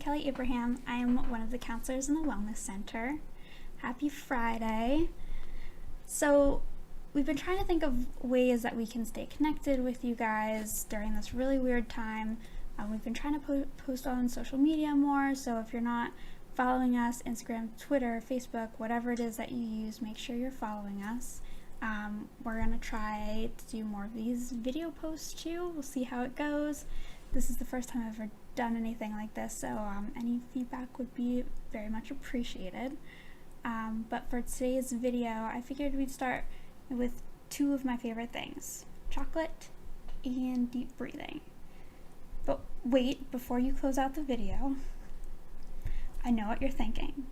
Kelly Abraham. I am one of the counselors in the Wellness Center. Happy Friday. So we've been trying to think of ways that we can stay connected with you guys during this really weird time. We've been trying to post on social media more, so if you're not following us, Instagram, Twitter, Facebook, whatever it is that you use, make sure you're following us. We're going to try to do more of these video posts too. We'll see how it goes. This is the first time I've ever done anything like this, so any feedback would be very much appreciated. But for today's video, I figured we'd start with two of my favorite things, chocolate and deep breathing. But wait, before you close out the video, I know what you're thinking.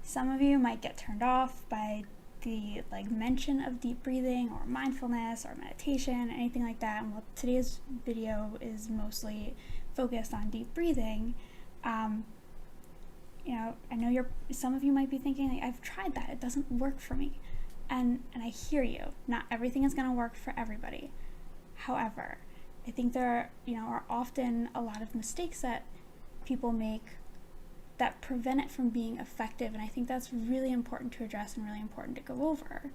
Some of you might get turned off by the mention of deep breathing or mindfulness or meditation, anything like that. And while today's video is mostly focused on deep breathing, I know some of you might be thinking, I've tried that, it doesn't work for me. And I hear you. Not everything is going to work for everybody. However, I think there are often a lot of mistakes that people make that prevent it from being effective, and I think that's really important to address and really important to go over.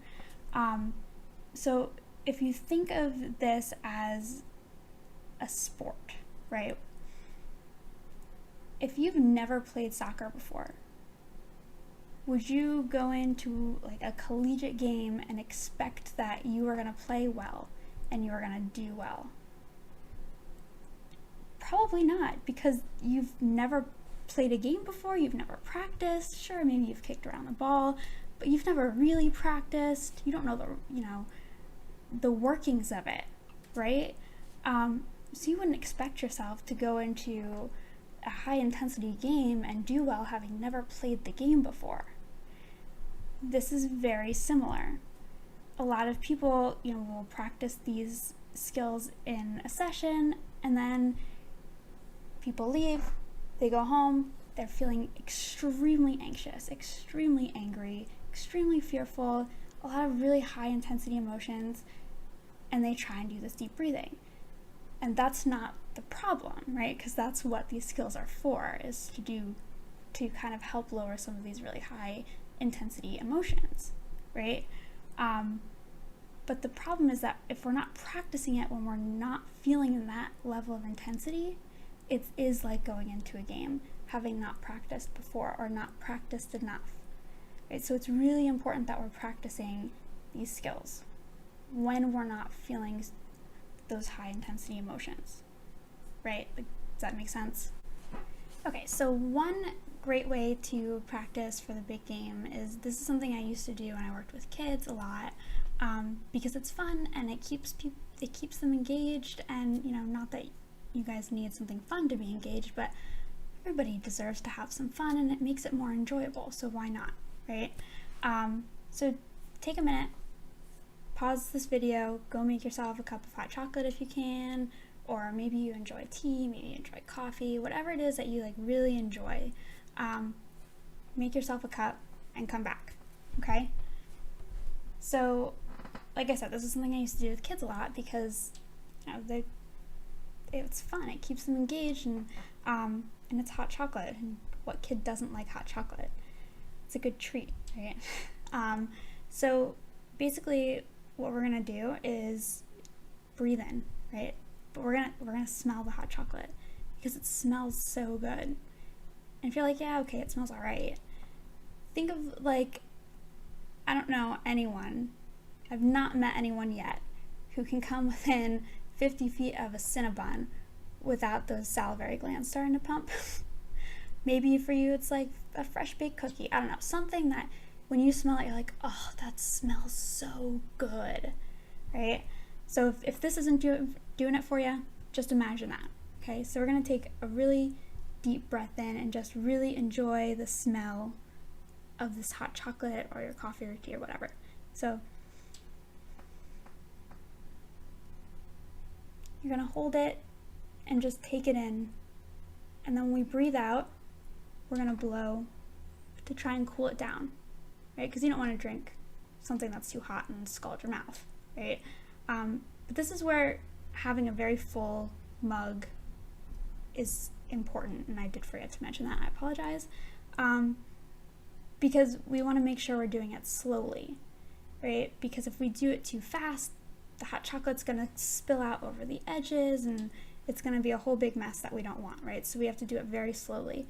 So if you think of this as a sport, right? If you've never played soccer before, would you go into a collegiate game and expect that you are going to play well and you are going to do well? Probably not, because you've never played a game before, you've never practiced. Sure, maybe you've kicked around the ball, but you've never really practiced. You don't know the workings of it, right? So you wouldn't expect yourself to go into a high intensity game and do well having never played the game before. This is very similar. A lot of people, will practice these skills in a session, and then people leave, they go home, they're feeling extremely anxious, extremely angry, extremely fearful, a lot of really high intensity emotions, and they try and do this deep breathing. And that's not the problem, right? Because that's what these skills are for, is to kind of help lower some of these really high intensity emotions, right? But the problem is that if we're not practicing it when we're not feeling that level of intensity, it is like going into a game, having not practiced before or not practiced enough, right? So it's really important that we're practicing these skills when we're not feeling those high intensity emotions, right? Does that make sense? Okay, so one great way to practice for the big game is, this is something I used to do when I worked with kids a lot, because it's fun and it keeps them engaged, and not that you guys need something fun to be engaged, but everybody deserves to have some fun, and it makes it more enjoyable, so why not, right? So take a minute, pause this video, go make yourself a cup of hot chocolate if you can, or maybe you enjoy tea, maybe you enjoy coffee, whatever it is that you really enjoy. Make yourself a cup and come back, okay? So like I said, this is something I used to do with kids a lot because it's fun, it keeps them engaged, and it's hot chocolate, and what kid doesn't like hot chocolate? It's a good treat, right? So basically what we're gonna do is breathe in, right? But we're gonna smell the hot chocolate because it smells so good. And if you're like, yeah, okay, it smells all right, think of I don't know anyone, I've not met anyone yet who can come within 50 feet of a Cinnabon without those salivary glands starting to pump. Maybe for you it's like a fresh baked cookie, I don't know, something that when you smell it you're like, oh, that smells so good, right? So if this isn't doing it for you, just imagine that, okay? So we're gonna take a really deep breath in and just really enjoy the smell of this hot chocolate or your coffee or tea or whatever. So you're gonna hold it and just take it in, and then when we breathe out, we're gonna blow to try and cool it down, right? Because you don't want to drink something that's too hot and scald your mouth, right? But this is where having a very full mug is important, and I did forget to mention that, I apologize, because we want to make sure we're doing it slowly, right? Because if we do it too fast, the hot chocolate's going to spill out over the edges, and it's going to be a whole big mess that we don't want, right? So we have to do it very slowly.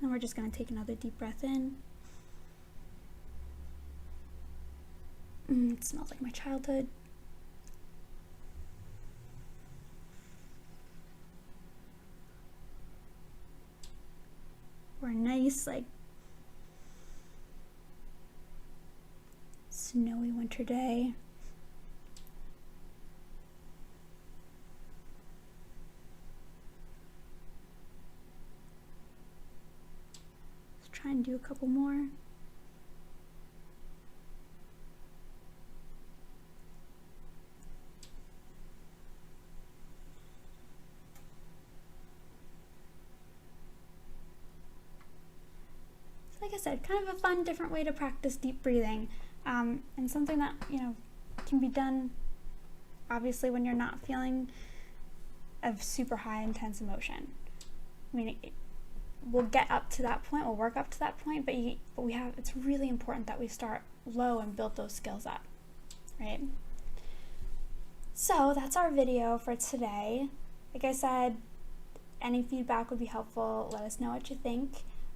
And we're just going to take another deep breath in. It smells like my childhood. Or a nice, like, snowy winter day. Let's try and do a couple more. Like I said, kind of a fun, different way to practice deep breathing, and something that, can be done, obviously, when you're not feeling a super high, intense emotion. I mean, we'll get up to that point, we'll work up to that point, but it's really important that we start low and build those skills up, right? So that's our video for today. Like I said, any feedback would be helpful. Let us know what you think.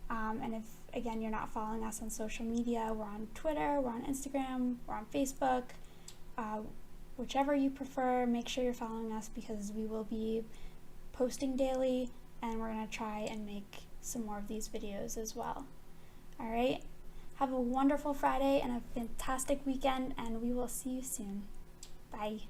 And if, again, you're not following us on social media, we're on Twitter, we're on Instagram, we're on Facebook, whichever you prefer, make sure you're following us, because we will be posting daily, and we're going to try and make some more of these videos as well. All right, have a wonderful Friday and a fantastic weekend, and we will see you soon. Bye.